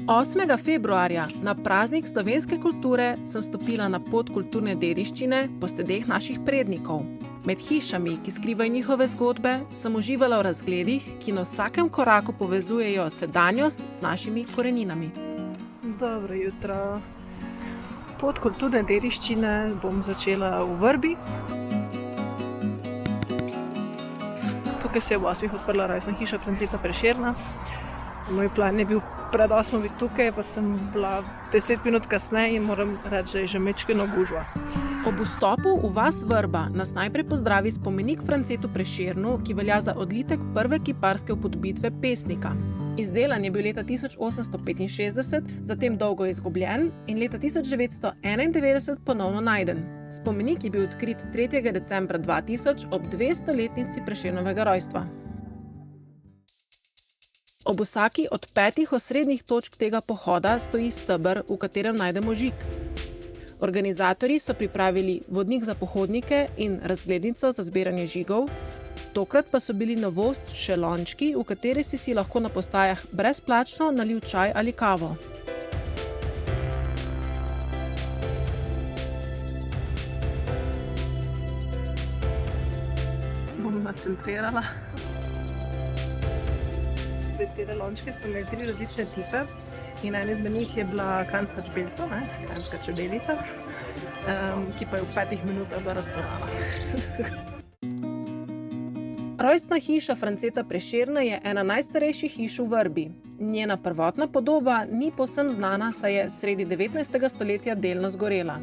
8. februarja, na praznik slovenske kulture, sem stopila na pot kulturne dediščine po stedeh naših prednikov. Med hišami, ki skrivajo njihove zgodbe, sem uživala v razgledih, ki na vsakem koraku povezujejo sedanjost z našimi koreninami. Dobro jutro. Pot kulturne dediščine bom začela v Vrbi. Tukaj se je ob 8 odprla rojstna hiša Franceta Prešerna. Moj plan je bil pred 8 biti tukaj, pa sem bila 10 minut kasneje in moram reči, da je že majčkeno gužva. Ob vstopu v vas Vrba nas najprej pozdravi spomenik Francetu Prešernu, ki velja za odlitek prve kiparske upodobitve pesnika. Izdelan je bil leta 1865, zatem dolgo izgubljen in leta 1991 ponovno najden. Spomenik je bil odkrit 3. decembra 2000 ob 200-letnici Prešernovega rojstva. Ob vsaki od 5 osrednjih točk tega pohoda stoji steber, v katerem najdemo žig. Organizatorji so pripravili vodnik za pohodnike in razglednico za zbiranje žigov, tokrat pa so bili novost še lončki, v kateri si lahko na postajah brezplačno nalil čaj ali kavo. Bom nacentrirala. Te lončke so imeli 3 različne tipe in ena izmed njih je bila kranjska čebelica, kranjska čebelica, ki pa je v 5 minutah bila razprodana. Rojstna hiša Franceta Prešerna je ena najstarejših hiš v Vrbi. Njena prvotna podoba ni povsem znana, saj je sredi 19. stoletja delno zgorela.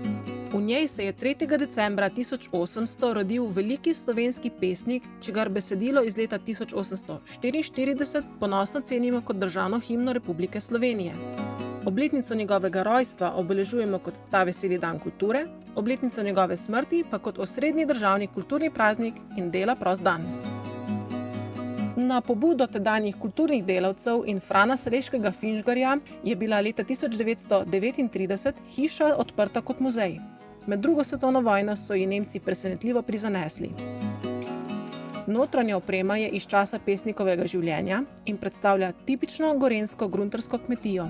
V njej se je 3. decembra 1800 rodil veliki slovenski pesnik, čigar besedilo iz leta 1844 ponosno cenimo kot državno himno Republike Slovenije. Obletnico njegovega rojstva obeležujemo kot ta veseli dan kulture, obletnico njegove smrti pa kot osrednji državni kulturni praznik in dela prost dan. Na pobudo tedanjih kulturnih delavcev in Frana Saleškega Finžgarja je bila leta 1939 hiša odprta kot muzej. Med drugo svetovno vojno so ji Nemci presenetljivo prizanesli. Notranja oprema je iz časa pesnikovega življenja in predstavlja tipično gorenjsko gruntarsko kmetijo.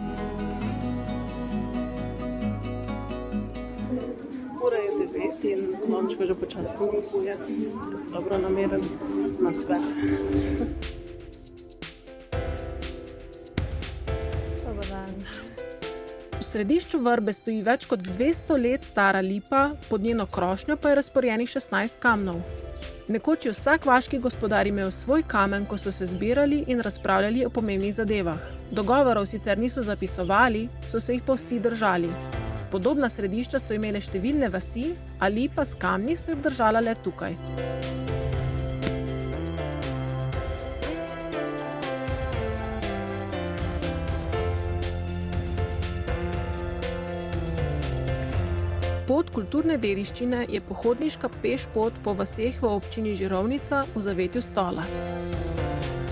Ura je 9 in lončka že počasi zmrkuje. Dobro nameren nasvet. Dobar dan. V središču Vrbe stoji več kot 200 let stara lipa, pod njeno krošnjo pa je razporjenih 16 kamnov. Nekoč je vsak vaški gospodar imel svoj kamen, ko so se zbirali in razpravljali o pomembnih zadevah. Dogovorov sicer niso zapisovali, so se jih pa vsi držali. Podobna središča so imele številne vasi, a lipa s kamni se je obdržala le tukaj. Pot kulturne dediščine je pohodniška pešpot po vaseh v občini Žirovnica v zavetju Stola.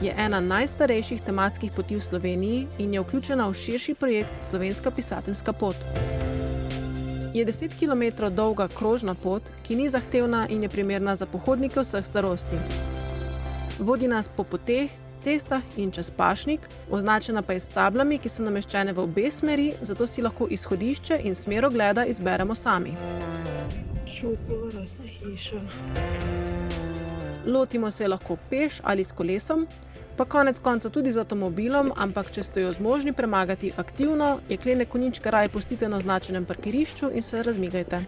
Je ena najstarejših tematskih poti v Sloveniji in je vključena v širši projekt Slovenska pisateljska pot. Je 10 km dolga krožna pot, ki ni zahtevna in je primerna za pohodnike vseh starosti. Vodi nas po poteh, cestah in čez pašnik, označena pa je s tablami, ki so nameščene v obe smeri, zato si lahko izhodišče in smer ogleda izberemo sami. Čupova rojstna hiša. Lotimo se lahko peš ali s kolesom, pa konec koncev tudi z avtomobilom, ampak če ste jo zmožni premagati aktivno, jeklene konjičke raje pustite na označenem parkirišču in se razmigajte.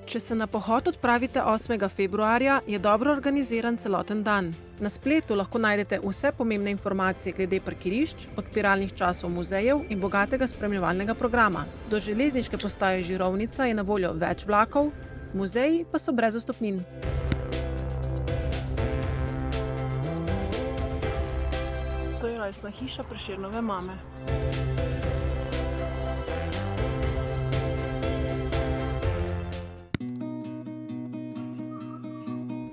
Če se na pohod odpravite 8. februarja, je dobro organiziran celoten dan. Na spletu lahko najdete vse pomembne informacije glede parkirišč, odpiralnih časov muzejev in bogatega spremljevalnega programa. Do železniške postaje Žirovnica je na voljo več vlakov, muzeji pa so brez vstopnin. To je rojstna hiša Prešernove mame.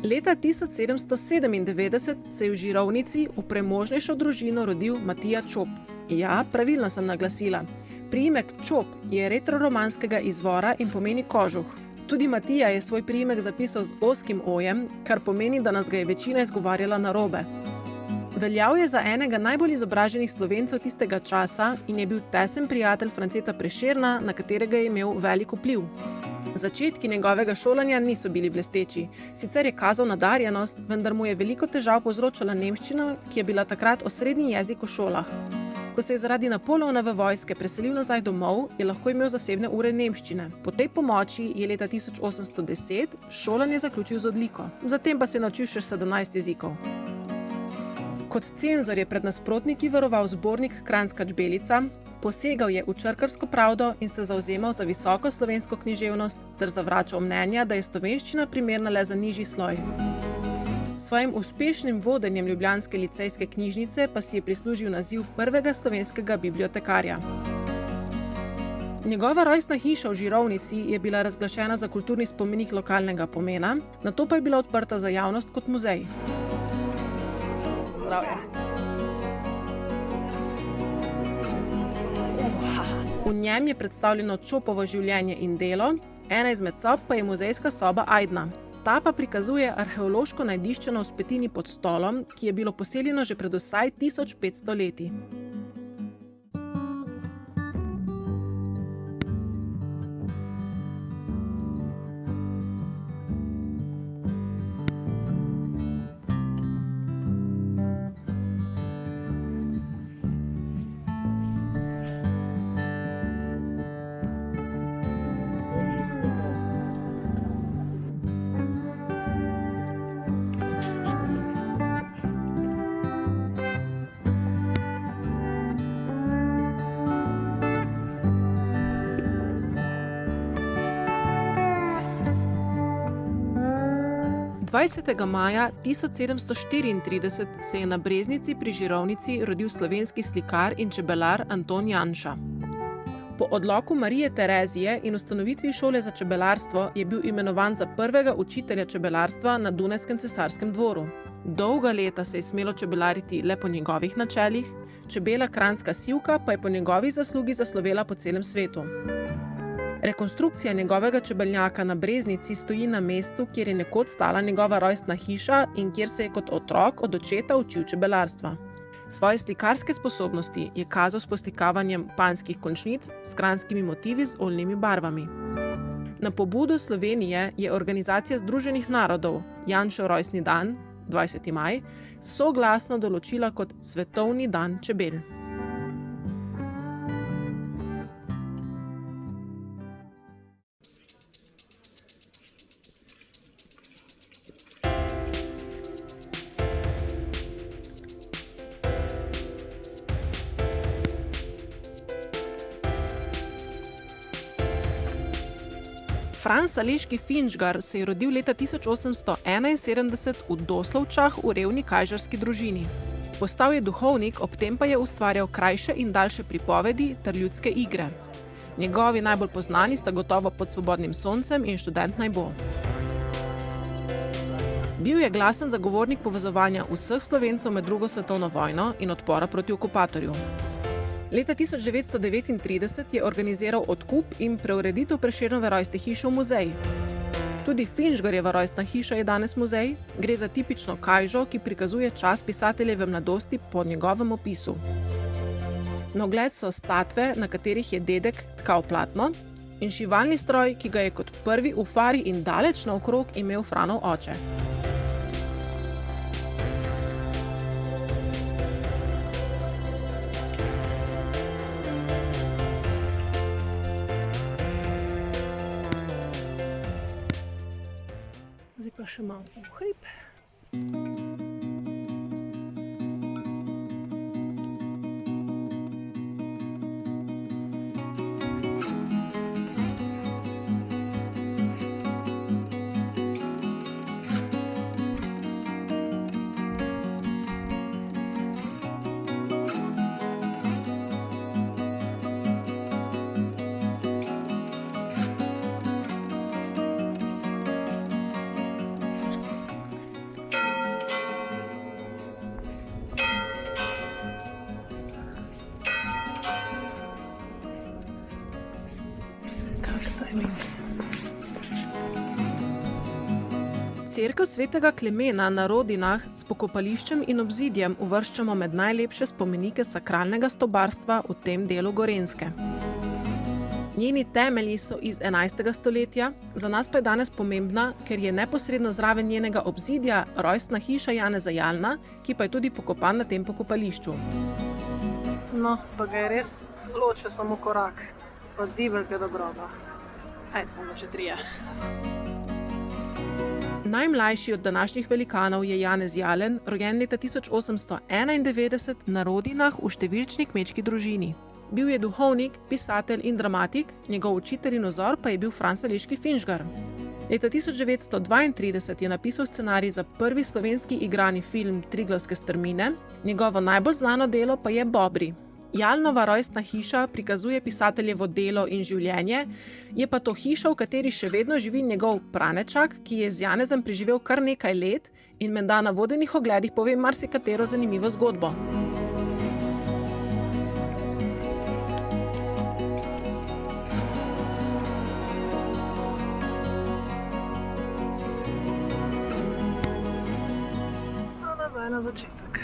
Leta 1797 se je v Žirovnici v premožnejšo družino rodil Matija Čop. Ja, pravilno sem naglasila. Priimek Čop je retroromanskega izvora in pomeni kožuh. Tudi Matija je svoj priimek zapisal z ozkim ojem, kar pomeni, da nas ga je večina izgovarjala narobe. Veljal je za enega najbolj izobraženih Slovencev tistega časa in je bil tesen prijatelj Franceta Prešerna, na katerega je imel velik vpliv. Začetki njegovega šolanja niso bili blesteči. Sicer je kazal nadarjenost, vendar mu je veliko težav povzročala nemščina, ki je bila takrat osrednji jezik v šolah. Ko se je zaradi Napoleonove vojske preselil nazaj domov, je lahko imel zasebne ure nemščine. Po tej pomoči je leta 1810 šolanje zaključil z odliko. Zatem pa se je naučil še 17 jezikov. Kot cenzor je pred nasprotniki varoval zbornik Kranjska čbelica, posegal je v črkarsko pravdo in se zavzemal za visoko slovensko književnost ter zavračal mnenja, da je slovenščina primerna le za nižji sloj. S svojim uspešnim vodenjem ljubljanske licejske knjižnice pa si je prislužil naziv prvega slovenskega bibliotekarja. Njegova rojstna hiša v Žirovnici je bila razglašena za kulturni spomenik lokalnega pomena, nato pa je bila odprta za javnost kot muzej. Zdravje. V njem je predstavljeno Čopovo življenje in delo, ena izmed sob pa je muzejska soba Ajdna. Ta pa prikazuje arheološko najdišče na vzpetini pod Stolom, ki je bilo poseljeno že pred vsaj 1500 leti. Dvajsetega maja 1734 se je na Breznici pri Žirovnici rodil slovenski slikar in čebelar Anton Janša. Po odloku Marije Terezije in ustanovitvi šole za čebelarstvo je bil imenovan za prvega učitelja čebelarstva na Dunajskem cesarskem dvoru. Dolga leta se je smelo čebelariti le po njegovih načelih, čebela kranjska sivka pa je po njegovi zaslugi zaslovela po celem svetu. Rekonstrukcija njegovega čebelnjaka na Breznici stoji na mestu, kjer je nekoč stala njegova rojstna hiša in kjer se je kot otrok od očeta učil čebelarstva. Svoje slikarske sposobnosti je kazal s poslikavanjem panjskih končnic s kranjskimi motivi z oljnimi barvami. Na pobudo Slovenije je Organizacija združenih narodov Janšev rojstni dan, 20. maj, soglasno določila kot Svetovni dan čebel. Franz Aleški Finžgar se je rodil leta 1871 v Doslovčah v revni kajžarski družini. Postal je duhovnik, ob tem pa je ustvarjal krajše in daljše pripovedi ter ljudske igre. Njegovi najbolj poznani sta gotovo Pod svobodnim soncem in Študent naj bo. Bil je glasen zagovornik povezovanja vseh Slovencev med drugo svetovno vojno in odpora proti okupatorju. Leta 1939 je organiziral odkup in preureditev Prešernove rojstne hiše v muzej. Tudi Finžgarjeva rojstna hiša je danes muzej, gre za tipično kajžo, ki prikazuje čas pisateljeve mladosti po njegovem opisu. Na ogled so statve, na katerih je dedek tkal platno, in šivalni stroj, ki ga je kot prvi v fari in daleč naokrog imel Franov oče. Zdaj pa še malo v hrib. Cerkev svetega Klemena na Rodinah s pokopališčem in obzidjem uvrščamo med najlepše spomenike sakralnega stobarstva v tem delu Gorenjske. Njeni temelji so iz 11. stoletja, za nas pa je danes pomembna, ker je neposredno zraven njenega obzidja rojstna hiša Janeza Jalna, ki pa je tudi pokopan na tem pokopališču. No, pa ga je res ločil samo korak od zibelke do groba. Ajde, bomo še 3. Najmlajši od današnjih velikanov je Janez Jalen, rojen leta 1891 na Rodinah v številčni kmečki družini. Bil je duhovnik, pisatelj in dramatik, njegov učitelj in vzor pa je bil Franceleški Finžgar. Leta 1932 je napisal scenarij za prvi slovenski igrani film Triglavske strmine, njegovo najbolj znano delo pa je Bobri. Jalnova rojstna hiša prikazuje pisateljevo delo in življenje, je pa to hiša, v kateri še vedno živi njegov pranečak, ki je z Janezem preživel kar nekaj let in menda na vodenih ogledih pove marsikatero zanimivo zgodbo. Nazaj na začetek.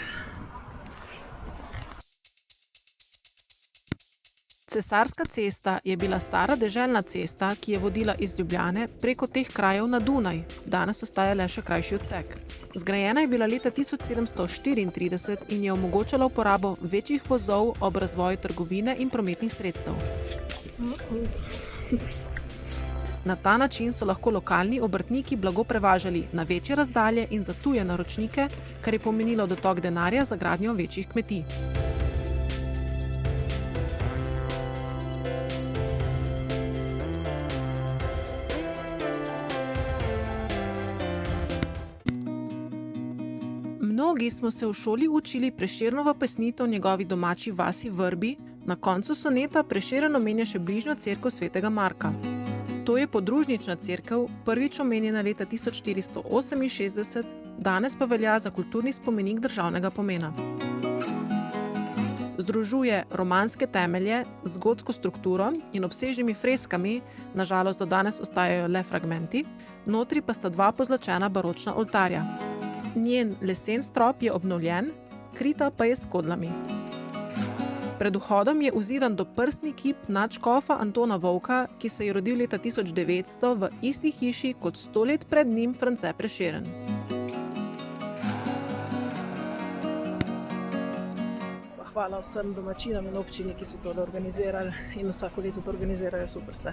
Cesarska cesta je bila stara deželna cesta, ki je vodila iz Ljubljane preko teh krajev na Dunaj, danes ostaja le še krajši odsek. Zgrajena je bila leta 1734 in je omogočala uporabo večjih vozov ob razvoju trgovine in prometnih sredstev. Na ta način so lahko lokalni obrtniki blago prevažali na večje razdalje in za tuje naročnike, kar je pomenilo dotok denarja za gradnjo večjih kmetij. Mnogi smo se v šoli učili Prešernovo pesnitev v njegovi domači vasi Vrbi, na koncu soneta Prešeren omenja še bližnjo cerkev svetega Marka. To je podružnična cerkev, prvič omenjena leta 1468, danes pa velja za kulturni spomenik državnega pomena. Združuje romanske temelje z gotsko strukturo in obsežnimi freskami, na žalost do danes ostajajo le fragmenti, notri pa sta 2 pozlačena baročna oltarja. Njen lesen strop je obnovljen, krita pa je s skodlami. Pred vhodom je vzidan doprsni kip nadškofa Antona Vovka, ki se je rodil leta 1900 v isti hiši kot 100 let pred njim France Prešeren. Hvala vsem domačinom in občini, ki so to organizirali in vsako leto to organizirajo, super ste.